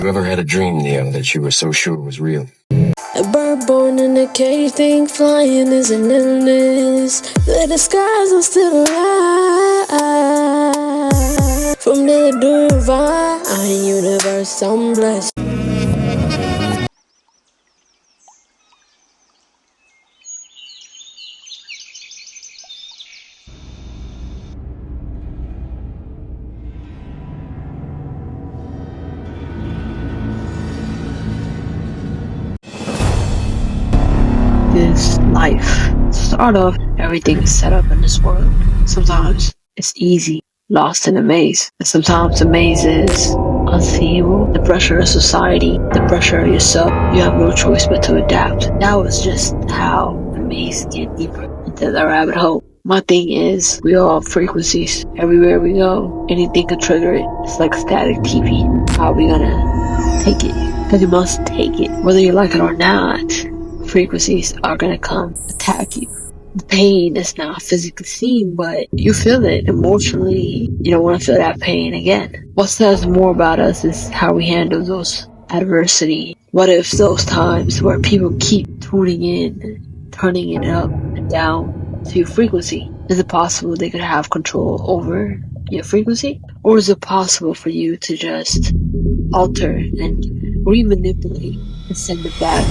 You ever had a dream, Neo, that you were so sure was real? A bird born in a cage, think flying is an illness. The skies are still alive. From the divine universe, I'm blessed. This life. Start off, everything is set up in this world. Sometimes it's easy, lost in a maze. And sometimes the maze is unseeable. The pressure of society, the pressure of yourself. You have no choice but to adapt. That was just how the maze get deeper into the rabbit hole. My thing is, we all have frequencies. Everywhere we go, anything can trigger it. It's like static TV. How are we gonna take it? Because you must take it, whether you like it or not. Frequencies are gonna come attack you. The pain is not physically seen, but you feel it emotionally. You don't want to feel that pain again. What says more about us is how we handle those adversity. What if those times where people keep tuning in, turning it up and down to your frequency? Is it possible they could have control over your frequency? Or is it possible for you to just alter and remanipulate and send it back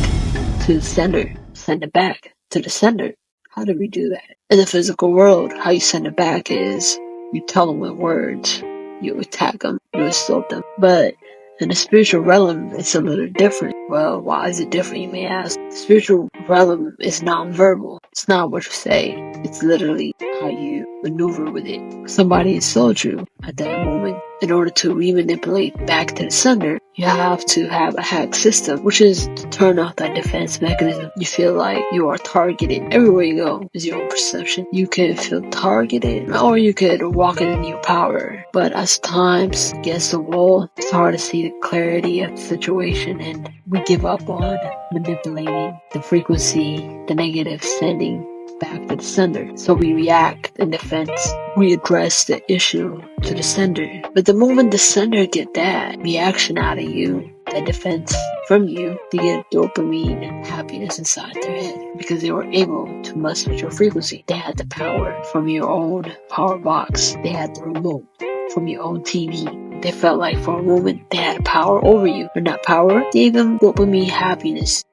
to the sender, send it back to the sender? How do we do that? In the physical world, how you send it back is you tell them with words, you attack them, you insult them. But in the spiritual realm, it's a little different. Well, why is it different, you may ask? The spiritual realm is non-verbal. It's not what you say. It's literally how you maneuver with it. Somebody insults you at that moment. In order to remanipulate back to the sender, you have to have a hack system, which is to turn off that defense mechanism. You feel like you are targeted. Everywhere you go is your own perception. You can feel targeted, or you could walk in your power. But as times against the wall, it's hard to see the clarity of the situation, and we give up on manipulating the frequency, the negative sending back to the sender. So we react in defense. We address the issue to the sender. But the moment the sender get that reaction out of you, that defense from you, they get dopamine and happiness inside their head because they were able to mess with your frequency. They had the power from your own power box. They had the remote from your own TV. They felt like for a moment they had power over you. And that power gave them dopamine happiness.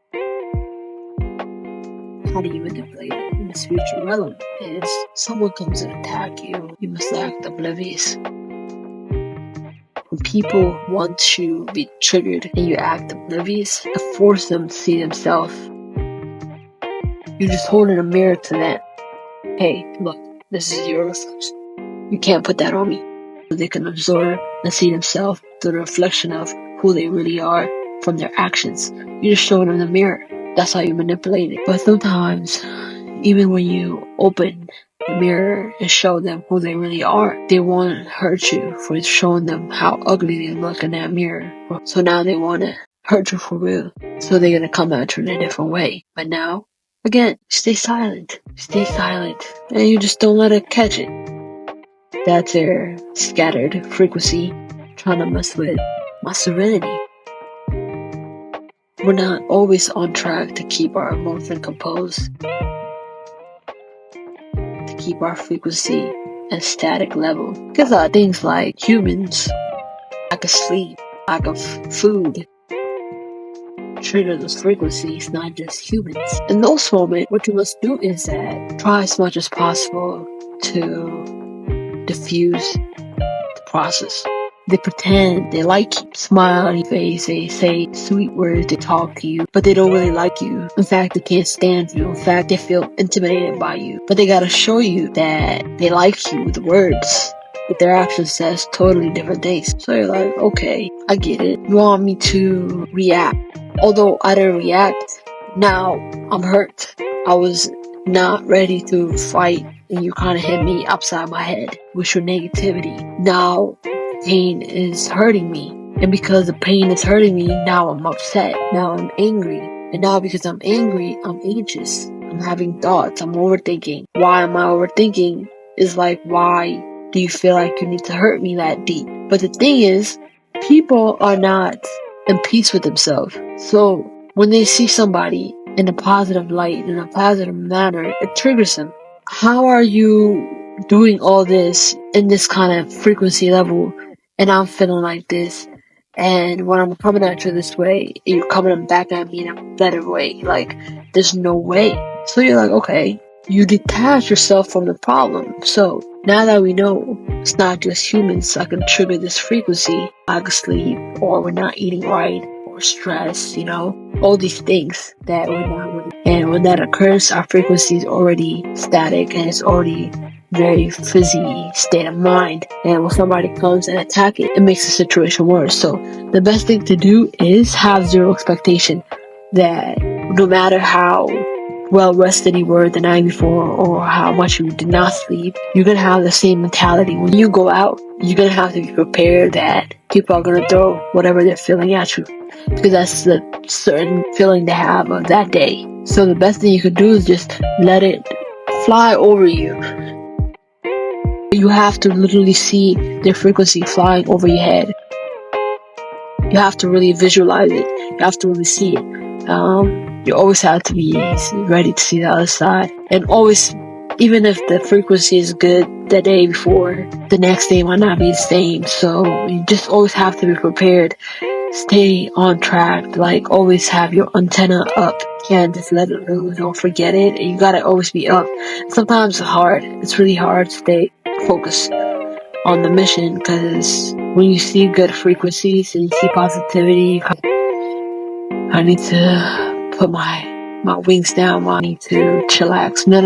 How do you manipulate it? In the spiritual realm is someone comes and attack you, you must act oblivious. When people want to be triggered and you act oblivious and force them to see themselves, you're just holding a mirror to them. Hey, look, this is your reflection. You can't put that on me. They can absorb and see themselves through the reflection of who they really are from their actions. You're just showing them the mirror. That's how you manipulate it. But sometimes, even when you open the mirror and show them who they really are, they won't hurt you for showing them how ugly they look in that mirror. So now they want to hurt you for real. So they're going to come at you in a different way. But now, again, stay silent. Stay silent. And you just don't let it catch it. That's their scattered frequency trying to mess with my serenity. We're not always on track to keep our emotion composed, to keep our frequency at a static level. Because things like humans, lack of sleep, lack of food, trigger those frequencies, not just humans. In those moments, what you must do is that try as much as possible to diffuse the process. They pretend they like you, smile on your face, they say sweet words, they talk to you, but they don't really like you. In fact, they can't stand you. In fact, they feel intimidated by you. But they gotta show you that they like you with words, but their actions says totally different things. So you're like, okay, I get it. You want me to react. Although I didn't react, now I'm hurt. I was not ready to fight, and you kind of hit me upside my head with your negativity. Now pain is hurting me, and because the pain is hurting me, now I'm upset, now I'm angry, and now because I'm angry, I'm anxious, I'm having thoughts, I'm overthinking. Why am I overthinking? It's like, why do you feel like you need to hurt me that deep? But the thing is, people are not in peace with themselves. So when they see somebody in a positive light, in a positive manner, it triggers them. How are you doing all this in this kind of frequency level, and I'm feeling like this, and when I'm coming at you this way, you're coming back at me in a better way? Like, there's no way. So you're like, okay, you detach yourself from the problem. So now that we know it's not just humans that can trigger this frequency, lack of sleep, or we're not eating right, or stress, all these things that we're not really. And when that occurs, our frequency is already static and it's already very fizzy state of mind. And when somebody comes and attack it, it makes the situation worse. So the best thing to do is have zero expectation that no matter how well rested you were the night before or how much you did not sleep, you're gonna have the same mentality. When you go out, you're gonna have to be prepared that people are gonna throw whatever they're feeling at you, because that's the certain feeling they have of that day. So the best thing you could do is just let it fly over you. You have to literally see their frequency flying over your head. You have to really visualize it. You have to really see it. You always have to be ready to see the other side. And always, even if the frequency is good the day before, the next day might not be the same. So you just always have to be prepared. Stay on track. Like, always have your antenna up. Can't just let it lose. Don't forget it. You gotta always be up. Sometimes it's hard. It's really hard to stay focused on the mission, because when you see good frequencies and you see positivity, I need to put my wings down. I need to chillax. No.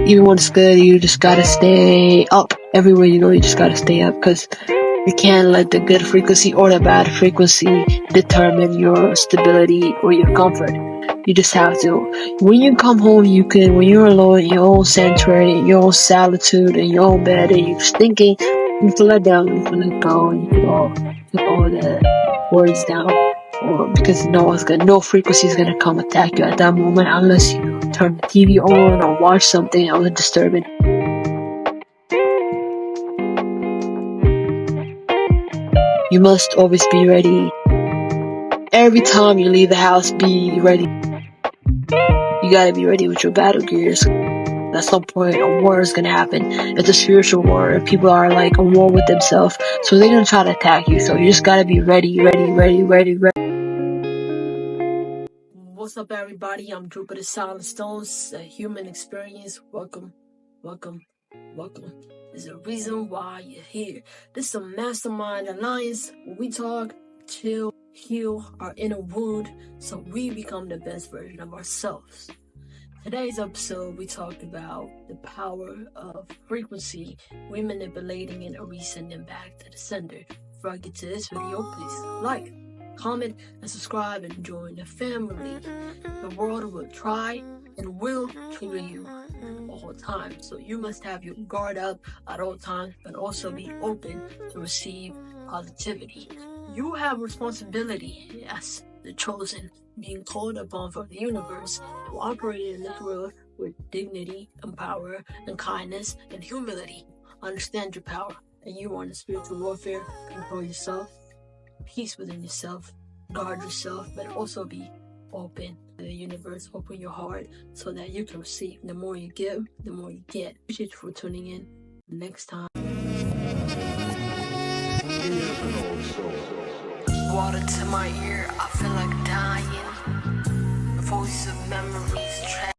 Even when it's good, you just gotta stay up. Everywhere you go, you just gotta stay up, because you can't let the good frequency or the bad frequency determine your stability or your comfort. You just have to. When you come home, when you're alone in your own sanctuary, in your own solitude, in your own bed, and you're just thinking, you can let down, you can let go, you can put all the words down. Because no frequency is gonna come attack you at that moment unless you turn the TV on or watch something that was disturbing. You must always be ready. Every time you leave the house, be ready. You gotta be ready with your battle gears. At some point, a war is gonna happen. It's a spiritual war. People are like a war with themselves, so they're gonna try to attack you. So you just gotta be ready. What's up, everybody? I'm Drew of the Silent Stones, a human experience. Welcome. There's a reason why you're here. This is a mastermind alliance where we talk, chill, heal our inner wound so we become the best version of ourselves. Today's episode, we talked about the power of frequency, we manipulating and resending back to the sender. Before I get to this video, please like, comment, and subscribe and join the family. The world will try and will trigger you all the time. So you must have your guard up at all times, but also be open to receive positivity. You have responsibility, yes, the chosen, being called upon from the universe to operate in this world with dignity and power and kindness and humility. Understand your power, and you are in spiritual warfare. Control yourself, peace within yourself, guard yourself, but also be open to the universe. Open your heart so that you can receive. The more you give, the more you get. Appreciate you for tuning in. Next time. Water to my ear, I feel like dying. Voices of memories.